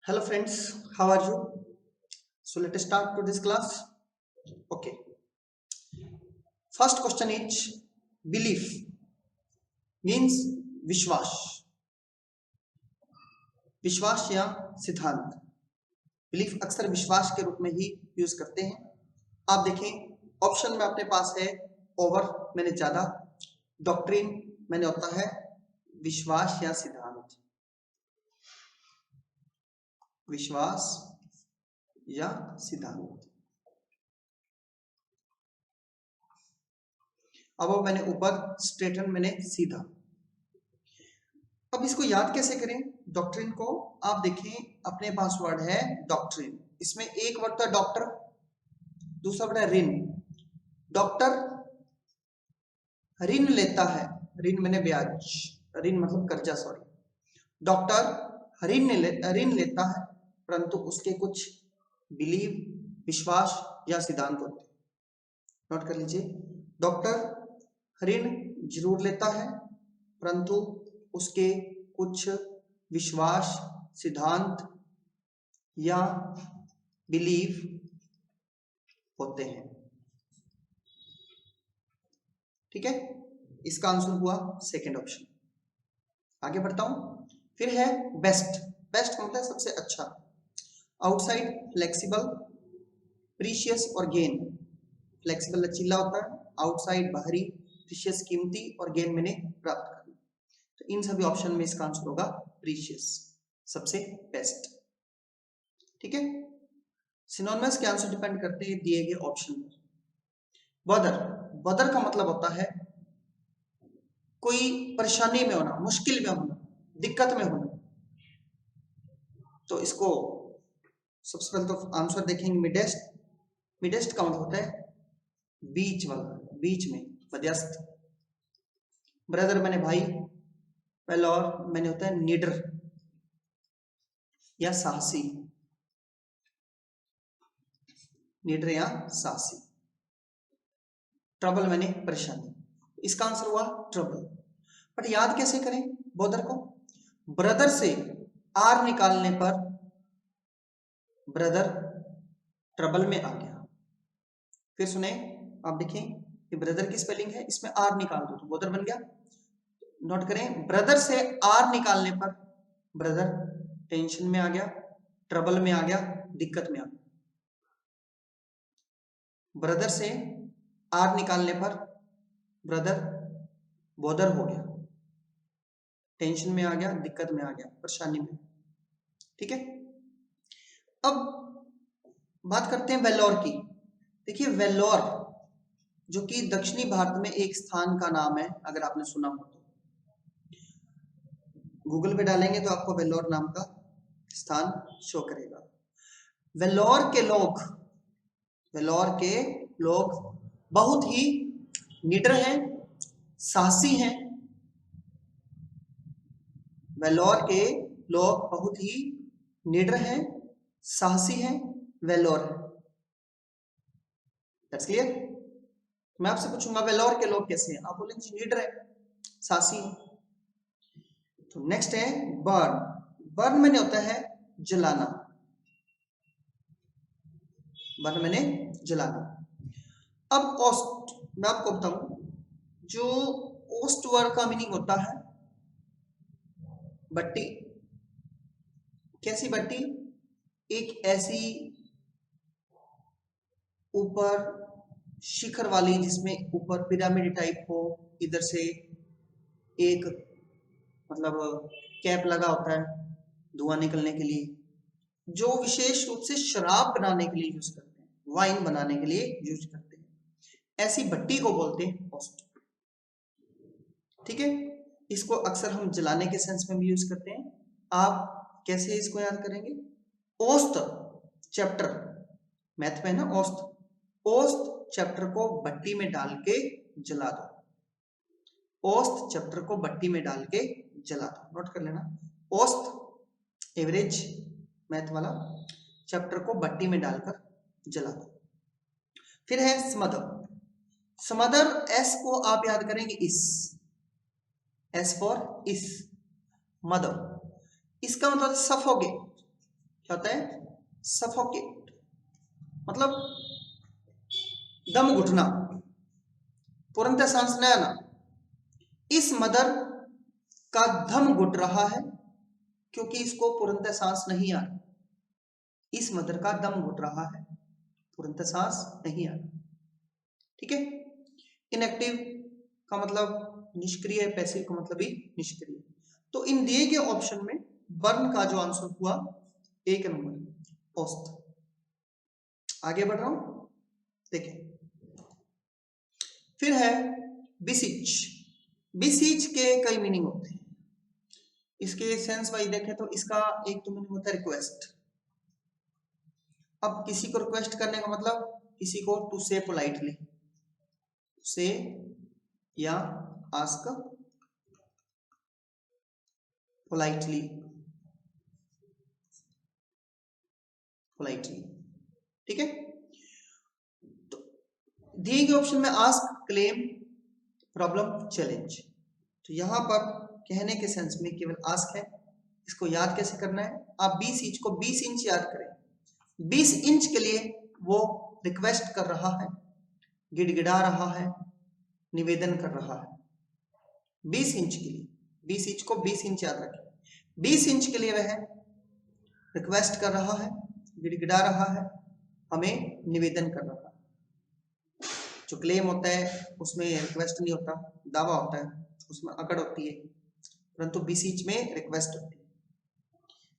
Hello friends, how are you? So let us start to this class. Okay. First question is belief means विश्वास विश्वास या सिद्धांत। Belief अक्सर विश्वास के रूप में ही यूज करते हैं। आप देखें ऑप्शन में अपने पास है ओवर मैंने ज्यादा, डॉक्ट्रिन मैंने होता है विश्वास या सिद्धांत, विश्वास या सिद्धांत। अब मैंने ऊपर स्ट्रेटन मैंने सीधा। अब इसको याद कैसे करें डॉक्ट्रिन को? आप देखें अपने पास वर्ड है डॉक्ट्रिन, इसमें एक वर्ड था डॉक्टर, दूसरा वर्ड है ऋण। डॉक्टर ऋण लेता है, ऋण मैंने ब्याज, ऋण मतलब कर्जा, सॉरी। डॉक्टर ऋण लेता है परंतु उसके कुछ बिलीव, विश्वास या सिद्धांत होते हैं। नोट कर लीजिए, डॉक्टर ऋण जरूर लेता है परंतु उसके कुछ विश्वास, सिद्धांत या बिलीव होते हैं। ठीक है, इसका आंसर हुआ सेकंड ऑप्शन। आगे बढ़ता हूं। फिर है बेस्ट। बेस्ट का मतलब सबसे अच्छा। आउटसाइड फ्लेक्सिबल, प्रीशियस और गेन। फ्लेक्सिबल लचीला होता है, आउटसाइड बाहरी, प्रीशियस कीमती और गेन मैंने प्राप्त करना। तो इन सभी ऑप्शन में इसका आंसर होगा प्रीशियस, सबसे बेस्ट। ठीक है, सिनोनिमस के आंसर डिपेंड करते हैं दिए गए ऑप्शन पर। बदर, बदर का मतलब होता है कोई परेशानी में होना, मुश्किल में होना, दिक्कत में होना। तो इसको सबसे पहले तो आंसर देखेंगे मिडेस्ट। मिडेस्ट का मतलब होता है बीच वाला, बीच में, मध्यस्थ। ब्रदर मैंने भाई, वेलोर मैंने होता है निडर या साहसी, निडर या साहसी। ट्रबल मैंने परेशानी, इसका आंसर हुआ ट्रबल। बट याद कैसे करें बोदर को? ब्रदर से आर निकालने पर ब्रदर ट्रबल में आ गया। फिर सुने, आप देखें ये ब्रदर की स्पेलिंग है, इसमें आर निकाल दो तो बोदर बन गया। नोट करें, ब्रदर से आर निकालने पर ब्रदर टेंशन में आ गया, ट्रबल में आ गया, दिक्कत में आ गया। ब्रदर से आर निकालने पर ब्रदर बोदर हो गया, टेंशन में आ गया, दिक्कत में आ गया, परेशानी में। ठीक है, अब बात करते हैं वेल्लोर की। देखिए वेल्लोर जो कि दक्षिणी भारत में एक स्थान का नाम है, अगर आपने सुना हो तो गूगल पे डालेंगे तो आपको वेल्लोर नाम का स्थान शो करेगा। वेल्लोर के लोग, वेल्लोर के लोग बहुत ही निडर हैं, साहसी हैं। वेल्लोर के लोग बहुत ही निडर हैं, साहसी हैं, वेल्लोर है। That's clear. मैं आपसे पूछूंगा वेल्लोर के लोग कैसे हैं, आप बोलेंगे निडर है, साहसी है। तो नेक्स्ट है बर्न। बर्न मैंने होता है जलाना, बर्न मैंने जलाना। अब ओस्ट, मैं आपको बताऊं, जो ओस्ट वर्ड का मीनिंग होता है भट्टी। कैसी भट्टी? एक ऐसी ऊपर शिखर वाली जिसमें ऊपर पिरामिड टाइप हो, इधर से एक मतलब कैप लगा होता है धुआं निकलने के लिए, जो विशेष रूप से शराब बनाने के लिए यूज करते हैं, वाइन बनाने के लिए यूज करते हैं, ऐसी भट्टी को बोलते हैं ओस्ट। ठीक है, इसको अक्सर हम जलाने के सेंस में भी यूज करते हैं। आप कैसे इसको याद करेंगे? ओस्त चैप्टर, मैथ में है ना ओस्त, ओस्त चैप्टर को भट्टी में डाल के जला दो, औसत चैप्टर को भट्टी में डाल के जला दो। नोट कर लेना, औसत एवरेज मैथ वाला चैप्टर को भट्टी में डालकर जला दो। फिर है स्मदर। स्मदर एस को आप याद करेंगे इस, एस फॉर इस, मदर। इसका मतलब सफोकेट, क्या होता है? सफोकेट, मतलब दम घुटना, पूर्णतः सांस न आना। इस मदर का दम घुट रहा है क्योंकि इसको पूर्णतः सांस नहीं आ रही। इस मदर का दम घुट रहा है, पूर्णतः सांस नहीं आ रही। ठीक है। इनएक्टिव का मतलब निष्क्रिय, पैसिव का मतलब भी निष्क्रिय। तो इन दिए गए ऑप्शन में बर्न का जो आंसर हुआ 1 नंबर औसत। आगे बढ़ रहा हूं, देखें। फिर है बिसीच। बिसीच के कई मीनिंग होते हैं। इसके सेंस वाइज देखें तो इसका एक तो मीनिंग होता है रिक्वेस्ट। अब किसी को रिक्वेस्ट करने का मतलब किसी को टू से पोलाइटली, से या आस्क पोलाइटली, पोलाइटली। ठीक है। तो दिए गए ऑप्शन में आस्क, क्लेम, प्रॉब्लम, चैलेंज। तो यहां पर कहने के सेंस में केवल आस्क है। इसको याद कैसे करना है? आप 20 इंच को 20 इंच याद करें। 20 इंच के लिए वो रिक्वेस्ट कर रहा है, गिड़गिड़ा रहा है, निवेदन कर रहा है। 20 इंच के लिए, 20 इंच को 20 इंच याद रखें। 20 इंच के लिए वह रिक्वेस्ट कर रहा है, गिड़गिड़ा रहा है, हमें निवेदन कर रहा है। जो क्लेम होता है उसमें रिक्वेस्ट नहीं होता, दावा होता है, उसमें अकड़ होती है, परंतु 20 इंच में रिक्वेस्ट होती है।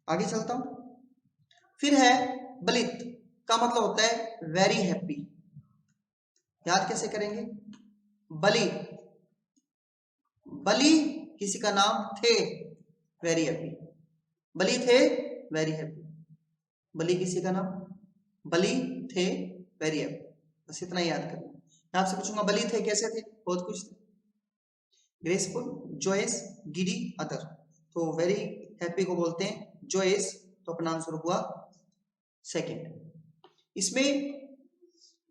आगे चलता हूं। फिर है बलित, का मतलब होता है वेरी हैप्पी। याद कैसे करेंगे? बलि, बलि किसी का नाम थे, वेरी हैप्पी। बलि थे, वेरी हैप्पी। बलि किसी का नाम, बलि थे, वेरी हैप्पी। बस इतना ही याद करना। मैं आपसे पूछूंगा बलि थे कैसे थे? बहुत कुछ थे। Graceful, Joyce, giddy, other. तो वेरी हैप्पी को बोलते हैं जोयस, तो अपना आंसर हुआ सेकंड। इसमें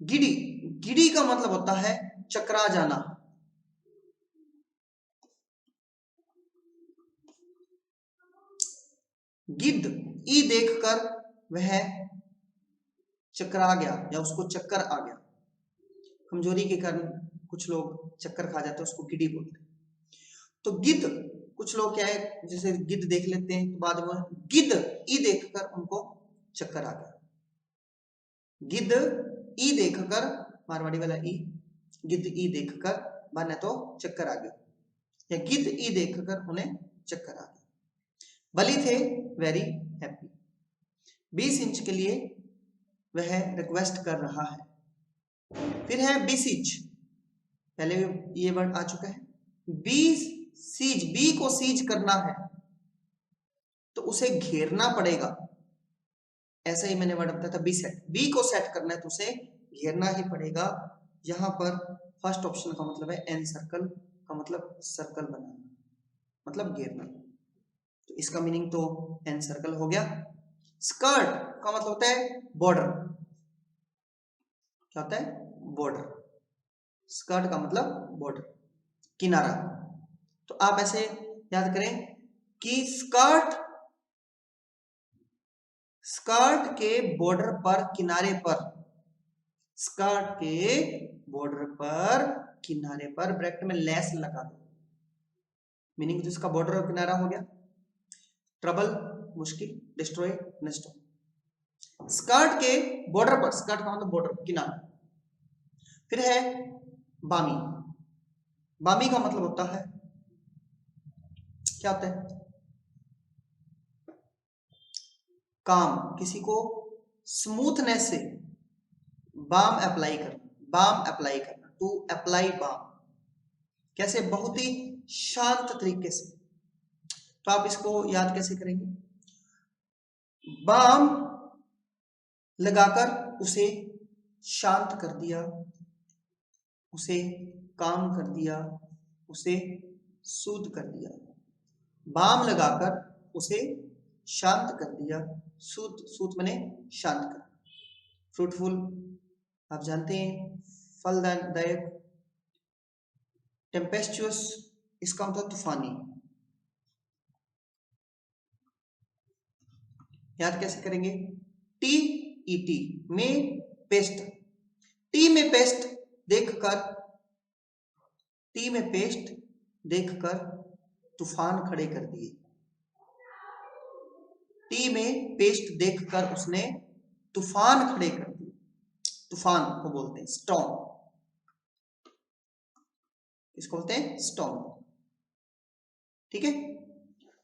गिडी, गिडी का मतलब होता है चकरा जाना। गिद्ध, ई देखकर वह चकरा गया या उसको चक्कर आ गया। कमजोरी के कारण कुछ लोग चक्कर खा जाते हैं, उसको गिडी बोलते हैं। तो गिद्ध, कुछ लोग क्या है जैसे गिद्ध देख लेते हैं तो बाद में गिद्ध ई देखकर उनको चक्कर आ गया। गिद्ध ई देखकर, मारवाड़ी वाला ई, गिद्ध ई देखकर माने तो चक्कर आ गया, या गिद्ध ई देखकर उन्हें चक्कर आ गया। बलि थे वेरी हैप्पी। 20 इंच के लिए वह रिक्वेस्ट कर रहा है। फिर है बीसीज, पहले भी ये वर्ड आ चुका है। बी सीज, बी को सीज करना है तो उसे घेरना पड़ेगा। ऐसा ही मैंने वर्ड बताया था बी सेट, बी को सेट करना है तो उसे घेरना ही पड़ेगा। यहां पर फर्स्ट ऑप्शन का मतलब है एन सर्कल, का मतलब सर्कल बनाना, मतलब घेरना। तो इसका मीनिंग तो एन सर्कल हो गया। स्कर्ट का मतलब होता है बॉर्डर। क्या होता है? बॉर्डर। स्कर्ट का मतलब बॉर्डर, किनारा। तो आप ऐसे याद करें कि स्कर्ट, स्कर्ट के बॉर्डर पर, किनारे पर, स्कर्ट के बॉर्डर पर, किनारे पर ब्रैकेट में लेस लगा दो। मीनिंग तो इसका बॉर्डर और किनारा हो गया। ट्रबल, मुश्किल, डिस्ट्रॉय, नष्ट। स्कर्ट के बॉर्डर पर, स्कर्ट का मतलब बॉर्डर, किनारा। फिर है बामी। बामी का मतलब होता है, क्या होता है? काम, किसी को स्मूथनेस से बाम अप्लाई करना, बाम अप्लाई करना, टू अप्लाई बाम। कैसे? बहुत ही शांत तरीके से। तो आप इसको याद कैसे करेंगे? बाम लगाकर उसे शांत कर दिया, उसे काम कर दिया, उसे सूद कर दिया। बाम लगाकर उसे शांत कर दिया, सूद, सूद माने शांत कर। फ्रूटफुल आप जानते हैं, फलदायक। टेम्पेस्चुअस इसका मतलब तूफानी। याद कैसे करेंगे? टी ई टी में पेस्ट, टी में पेस्ट देखकर, टी में पेस्ट देखकर तूफान खड़े कर दिए। टी में पेस्ट देखकर उसने तूफान खड़े कर दिए। तूफान को बोलते हैं स्टॉर्म। इसको बोलते हैं स्टॉर्म। ठीक है।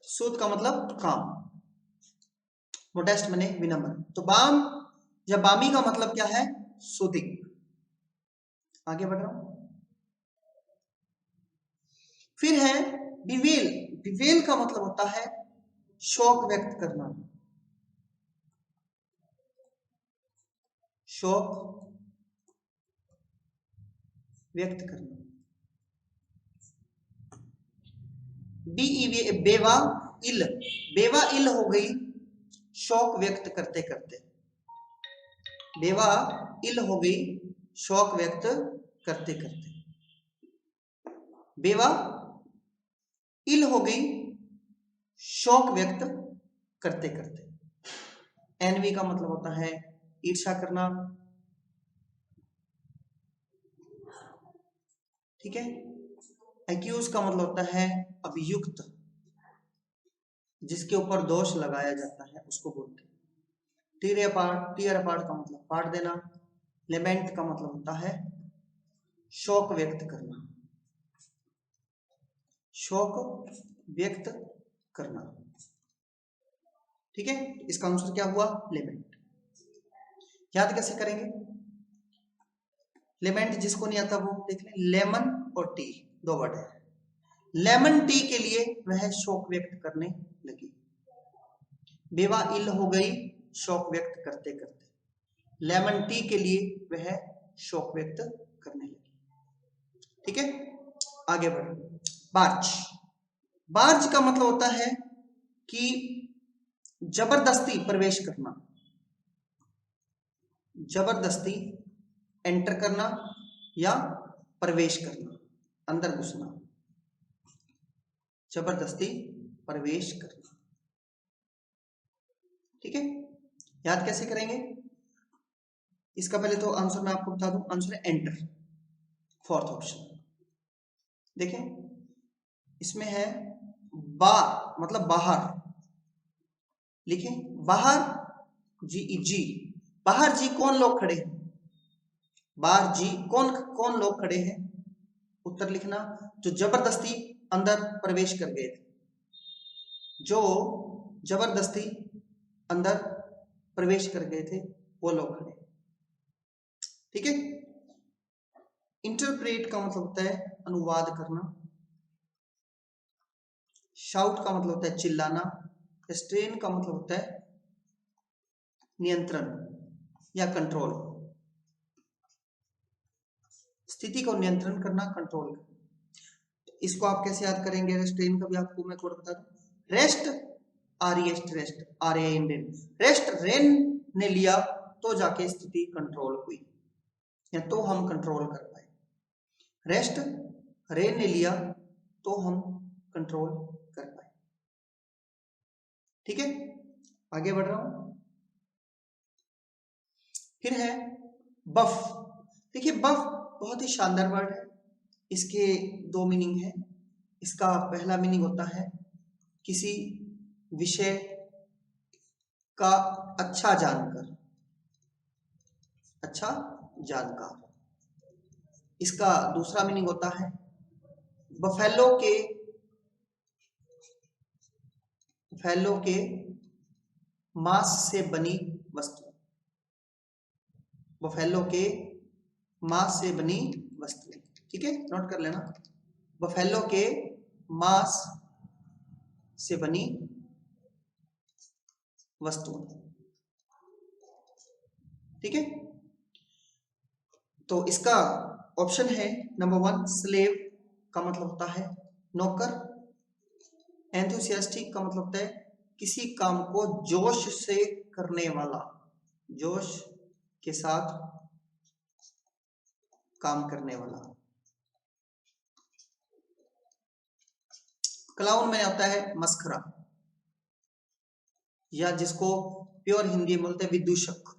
सूद का मतलब काम, मोडेस्ट माने विनम्र। तो बाम या बामी का मतलब क्या है? सूदिंग। आगे बढ़ रहा हूं। फिर है बिवेल। बिवेल का मतलब होता है शोक व्यक्त करना, शोक व्यक्त करना। बेवा इल, बेवा इल हो गई शोक व्यक्त करते करते। बेवा इल हो गई शोक व्यक्त करते करते। बेवा इल हो गई शोक व्यक्त करते करते। एनवी का मतलब होता है ईर्ष्या करना। ठीक है। एक्यूज का मतलब होता है अभियुक्त, जिसके ऊपर दोष लगाया जाता है उसको बोलते हैं। टीयर अपार्ट का मतलब पाट देना। लेमेंट का मतलब होता है शोक व्यक्त करना, शोक व्यक्त करना। ठीक है। इसका आंसर क्या हुआ? लेमेंट। याद कैसे करेंगे? लेमेंट जिसको नहीं आता वो देख लें। लेमन और टी दो वर्ड है। लेमन टी के लिए वह शोक व्यक्त करने लगी। बेवा इल हो गई शोक व्यक्त करते करते। लेमन टी के लिए वह शोक व्यक्त करने लगी। ठीक है। आगे बढ़ो। बार्ज। बार्ज का मतलब होता है कि जबरदस्ती प्रवेश करना, जबरदस्ती एंटर करना या प्रवेश करना, अंदर घुसना, जबरदस्ती प्रवेश करना। ठीक है। याद कैसे करेंगे? इसका पहले तो आंसर मैं आपको बता दूं। आंसर है एंटर, फोर्थ ऑप्शन। देखें इसमें है बा मतलब बाहर। लिखें बाहर, जी जी। बाहर जी कौन लोग खड़े हैं? बाहर जी कौन कौन लोग खड़े हैं? उत्तर लिखना जो जबरदस्ती अंदर प्रवेश कर गए थे, जो जबरदस्ती अंदर प्रवेश कर गए थे वो लोग खड़े। ठीक है। इंटरप्रेट का मतलब होता है अनुवाद करना। शाउट का मतलब होता है चिल्लाना। स्ट्रेन का मतलब होता है नियंत्रण या कंट्रोल, स्थिति को नियंत्रण करना, कंट्रोल करना। इसको आप कैसे याद करेंगे? रेस्ट्रेन का भी आपको मैं कोड बता दूं। रेस्ट, आरिएस्ट, rest, R A N rain. Rest rain ने लिया तो जाके स्थिति कंट्रोल हुई या तो हम कंट्रोल कर पाए। रेस्ट रेन ने लिया तो हम कंट्रोल कर पाए। ठीक है। आगे बढ़ रहा हूं। फिर है बफ। देखिए बफ बहुत ही शानदार वर्ड है। इसके दो मीनिंग है। इसका पहला मीनिंग होता है किसी विषय का अच्छा जानकर, अच्छा जानकार। इसका दूसरा मीनिंग होता है बफेलो के, बफेलो के मांस से बनी वस्तु, बफेलो के मांस से बनी वस्तु। ठीक है, नोट कर लेना। बफेलो के मांस से बनी वस्तु। ठीक है। तो इसका ऑप्शन है नंबर 1 स्लेव का मतलब होता है नौकर। एंथुसियास्टिक का मतलब होता है किसी काम को जोश से करने वाला, जोश के साथ काम करने वाला। क्लाउन में होता है मस्खरा, या जिसको प्योर हिंदी में बोलते हैं विदूषक,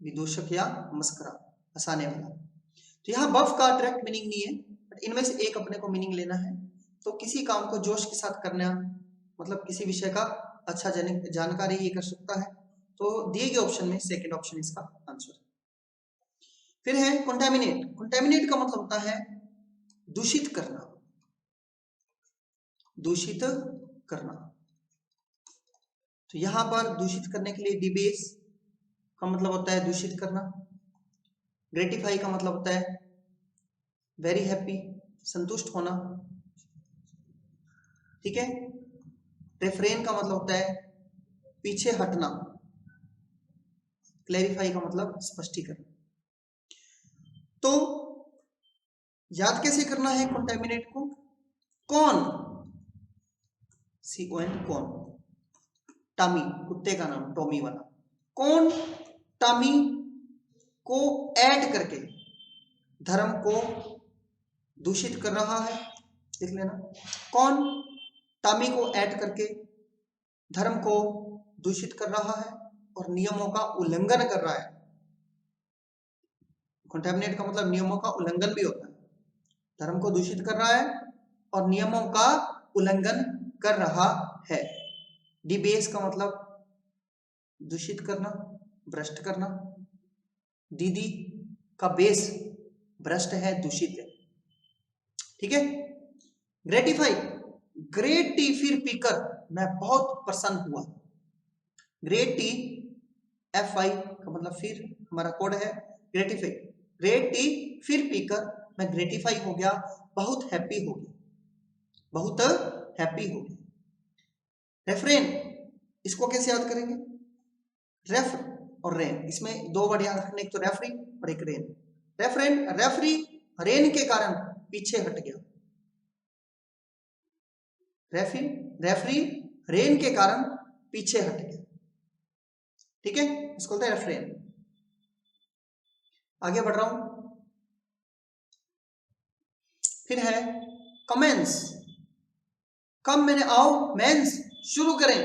विदूषक या मस्करा, हंसाने वाला। तो यहाँ बफ का डायरेक्ट मीनिंग नहीं है, बट इनमें से एक अपने को मीनिंग लेना है। तो किसी काम को जोश के साथ करना, मतलब किसी विषय का अच्छा जानकारी ये कर सकता है। तो दिए गए ऑप्शन में सेकंड ऑप्शन इसका आंसर है। फिर है कंटामिनेट। कंटामिनेट का मतलब होता है दूषित करना, दूषित करना। तो यहां पर दूषित करने के लिए डिबेस का मतलब होता है दूषित करना। ग्रेटिफाई का मतलब होता है वेरी हैप्पी, संतुष्ट होना, ठीक है। रेफ्रेन का मतलब होता है पीछे हटना। क्लैरिफाई का मतलब स्पष्टीकरण। तो याद कैसे करना है कंटामिनेट को? कौन, CON, कौन, टॉमी कुत्ते का नाम, टॉमी वाला। कौन टॉमी को ऐड करके धर्म को दूषित कर रहा है, देख लेना। कौन टॉमी को ऐड करके धर्म को दूषित कर रहा है और नियमों का उल्लंघन कर रहा है। कंटामिनेट का मतलब नियमों का उल्लंघन भी होता है। धर्म को दूषित कर रहा है और नियमों का उल्लंघन कर रहा है। डिबेस का मतलब दूषित करना, भ्रष्ट करना। दीदी का बेस भ्रष्ट है, दूषित है, ठीक है। ग्रेटिफाई, ग्रेट टी फिर पीकर मैं बहुत प्रसन्न हुआ। ग्रेट टी, FI का मतलब फिर, हमारा कोड है ग्रेटिफाई। ग्रेट टी फिर पीकर मैं ग्रेटिफाई हो गया, बहुत हैप्पी हो गया, बहुत हैप्पी हो गया। रेफ्रेन, इसको कैसे याद करेंगे? रेफ और रेन, इसमें दो वर्ड याद रखने, एक तो रेफरी और एक रेन। रेफरेन, रेफरी रेन के कारण पीछे हट गया। रेफरी रेन के कारण पीछे हट गया, ठीक है, इसको बोलते हैं रेफरेन। आगे बढ़ रहा हूं। फिर है कमेंस। कम मैंने आओ, मेंस शुरू करें।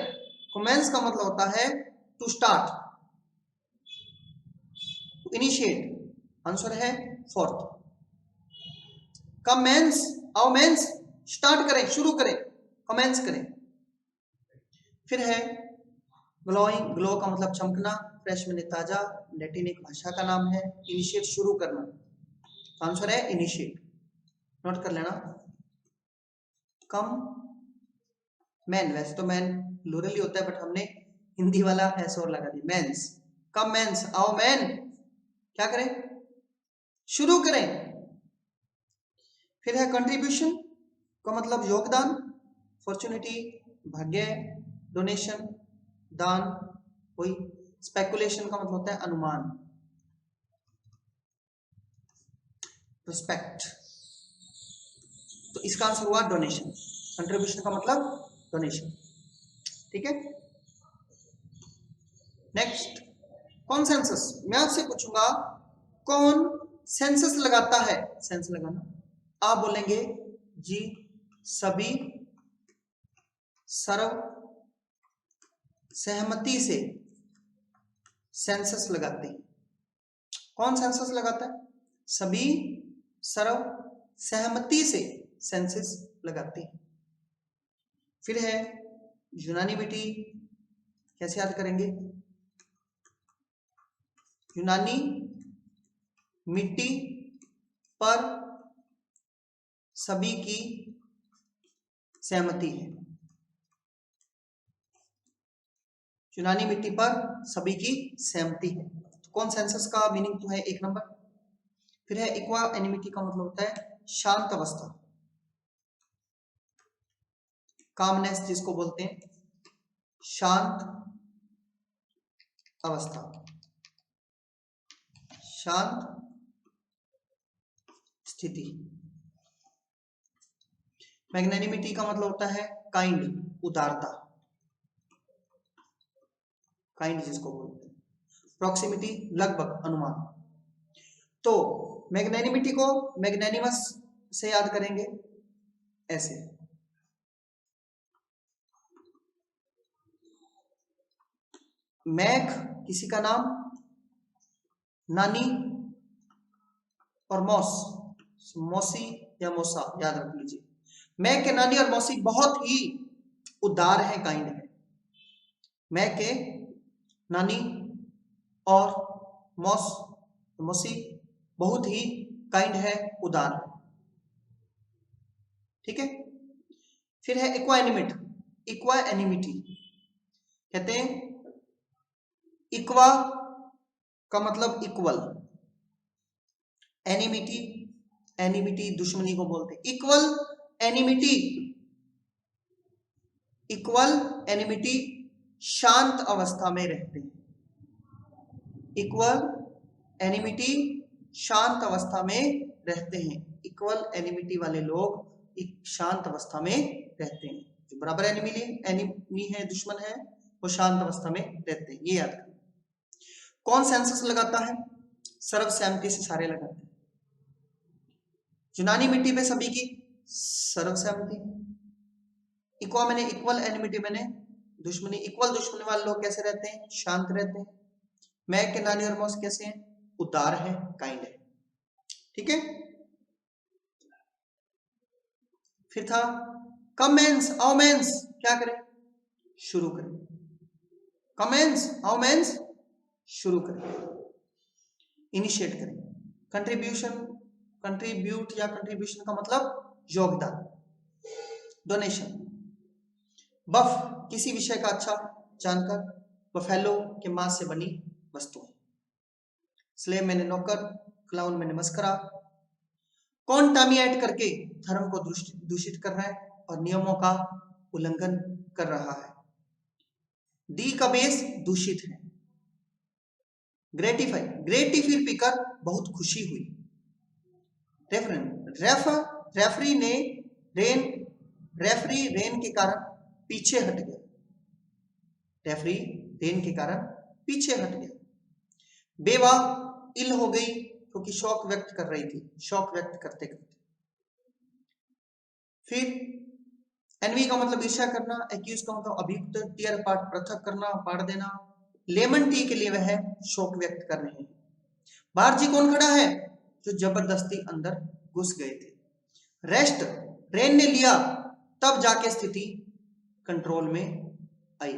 कमेंस का मतलब होता है to start, to initiate. Answer है फोर्थ। कम मेंस, आओ मेंस, स्टार्ट करें, शुरू करें, कमेंस करें। फिर है ग्लोइंग। ग्लो का मतलब चमकना, फ्रेश मैंने ताजा, लैटिन एक भाषा का नाम है। इनिशिएट शुरू करना, आंसर है इनिशिएट, नोट कर लेना। कम मैन, वैसे तो मैन प्लूरल ही होता है, बट हमने हिंदी वाला ऐसे और लगा दिया, मेंस। कम मेंस, आओ मैन, क्या करें, शुरू करें। फिर है कंट्रीब्यूशन का मतलब योगदान, फॉर्चुनिटी भाग्य, डोनेशन दान, कोई। स्पेकुलेशन का मतलब होता है अनुमान, प्रोस्पेक्ट। तो इसका आंसर हुआ डोनेशन। कंट्रीब्यूशन का मतलब डोनेशन, ठीक है। Next, consensus. मैं आपसे पूछूंगा कौन सेंसस लगाता है? सेंस लगाना, आप बोलेंगे जी सभी सर्व सहमति से सेंसस लगाते हैं। कौन सेंसस लगाता है? सभी सर्व सहमति से सेंसस लगाते हैं। फिर है यूनानिमिटी, कैसे याद करेंगे? यूनानी मिट्टी पर सभी की सहमति है। यूनानी मिट्टी पर सभी की सहमति है। तो कॉन्सेंसस का मीनिंग तो है एक नंबर। फिर है इक्वा एनिमिटी का मतलब होता है शांत अवस्था, कामनेस जिसको बोलते हैं, शांत अवस्था, शांत स्थिति। मैग्नेनिमिटी का मतलब होता है काइंड, उदारता, काइंड जिसको बोलते हैं। प्रॉक्सिमिटी लगभग, अनुमान। तो मैग्नेनिमिटी को मैग्नेनिमस से याद करेंगे ऐसे, मैक किसी का नाम, नानी, और मौसी या मौसा, याद रख लीजिए। मैक के नानी और मौसी बहुत ही उदार है, काइंड है। मैक के नानी और मौसी बहुत ही काइंड है, उदार है। ठीक है। फिर है इक्वाएनिमिटी। कहते हैं इक्वा का मतलब इक्वल, एनिमिटी दुश्मनी को बोलते हैं। इक्वल एनिमिटी शांत अवस्था में रहते हैं। इक्वल एनिमिटी शांत अवस्था में रहते हैं। इक्वल एनिमिटी वाले लोग एक शांत अवस्था में रहते हैं। जो बराबर एनिमी है, दुश्मन है, वो शांत अवस्था में रहते हैं। ये याद करें। कौन सेंसस लगाता है? सर्वसहमति से सारे लगाते हैं। यूनानिमिटी पे सभी की सर्वसहमति। इक्वल एनिमिटी मैंने दुश्मनी। इक्वल दुश्मनी वाले लोग कैसे रहते हैं? शांत रहते हैं। मैक के नानी और मौस कैसे हैं? उदार है, काइंड है। ठीक है। फिर था कमेंस आउमेंस। क्या करें? शुरू करें। कमेंस आउमेंस शुरू करें, इनिशिएट करें। कंट्रीब्यूट या कंट्रीब्यूशन का मतलब योगदान, डोनेशन। बफ किसी विषय का अच्छा जानकर, बफेलो के मांस से बनी वस्तु। स्लेव मैंने नौकर, क्लाउन मैंने मस्करा। कौन टामिएट करके धर्म को दूषित कर रहा है और नियमों का उल्लंघन कर रहा है? डी का बेस दूषित है। ग्रेटिफाई, ग्रेटिफिर पीकर बहुत खुशी हुई। रेफरी रेन के कारण पीछे हट गया। रेफरी रेन के कारण पीछे हट गया। बेवा इल हो गई क्योंकि शौक व्यक्त कर रही थी, शौक व्यक्त करते करते। फिर एनवी का मतलब ईर्ष्या करना, एक्यूज का मतलब अभियुक्त, टीयर अपार्ट पृथक करना, पाड़ देना। लेमन टी के लिए वह शौक व्यक्त कर रहे हैं। बाहर जी कौन खड़ा है? जो जबरदस्ती अंदर घुस गए थे। रेस्ट रेन ने लिया, तब जाके स्थिति कंट्रोल में आई।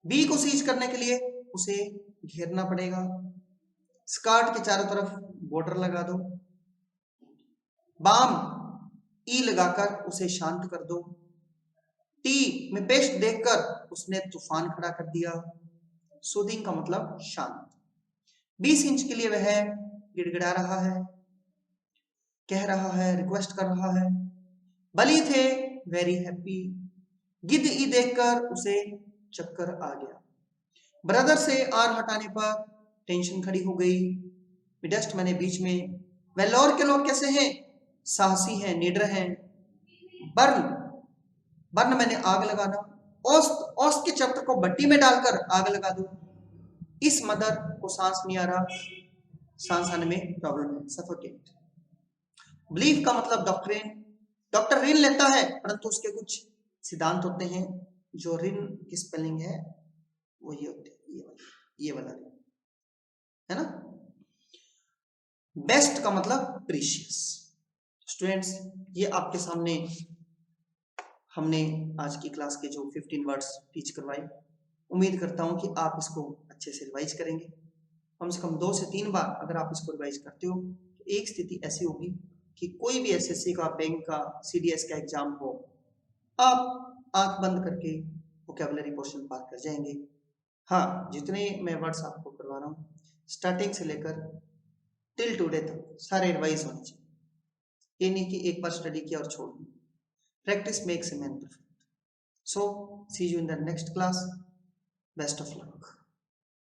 बी को सीज करने के लिए उसे घेरना पड़ेगा। स्कर्ट के चारों तरफ बॉर्डर लगा दो। बाम ई लगाकर उसे शांत कर दो। टी में पेस्ट देखकर उसने तूफान खड़ा कर दिया। सूदिंग का मतलब शांत। 20 इंच के लिए वह गिड़गिड़ा रहा है, कह रहा है, रिक्वेस्ट कर रहा है। बली थे वेरी हैप्पी। गिद्ध ई देखकर उसे चक्कर आ गया। ब्रदर से आर हटाने पर टेंशन खड़ी हो गई। मिडस्ट मैंने बीच में। वेल्लोर के लोग कैसे हैं? साहसी हैं, निडर हैं। बर्न मैंने आग लगाना। औस्त के चक्र को भट्टी में डालकर आग लगा दो। इस मदर को सांस नहीं आ रहा, सांस आने में प्रॉब्लम है, सफोकेट। बिलीफ का मतलब डॉक्टर ऋण लेता है, परंतु उसके कुछ सिद्धांत होते हैं। जो ऋण की स्पेलिंग है वो ये होती है, ये वाला ऋण है ना। बेस्ट का मतलब प्रीशियस। स्टूडेंट्स, ये आपके सामने हमने आज की क्लास के जो 15 वर्ड्स टीच करवाए। उम्मीद करता हूं कि आप इसको अच्छे से रिवाइज करेंगे। कम से कम 2 से 3 बार अगर आप इसको रिवाइज करते हो तो एक स्थिति ऐसी होगी कि कोई भी एसएससी का, बैंक का, सीडीएस का एग्जाम हो, आप आंख बंद करके वोकैबुलरी पोर्शन पार कर जाएंगे। हाँ, जितने मैं वर्ड्स आपको करवा रहा हूँ स्टार्टिंग से लेकर टिल टुडे तक सारे रिवाइज होने चाहिए। ये नहीं कि एक बार स्टडी किया और छोड़ दिया। Practice makes a man perfect. So see you in the next class. Best of luck.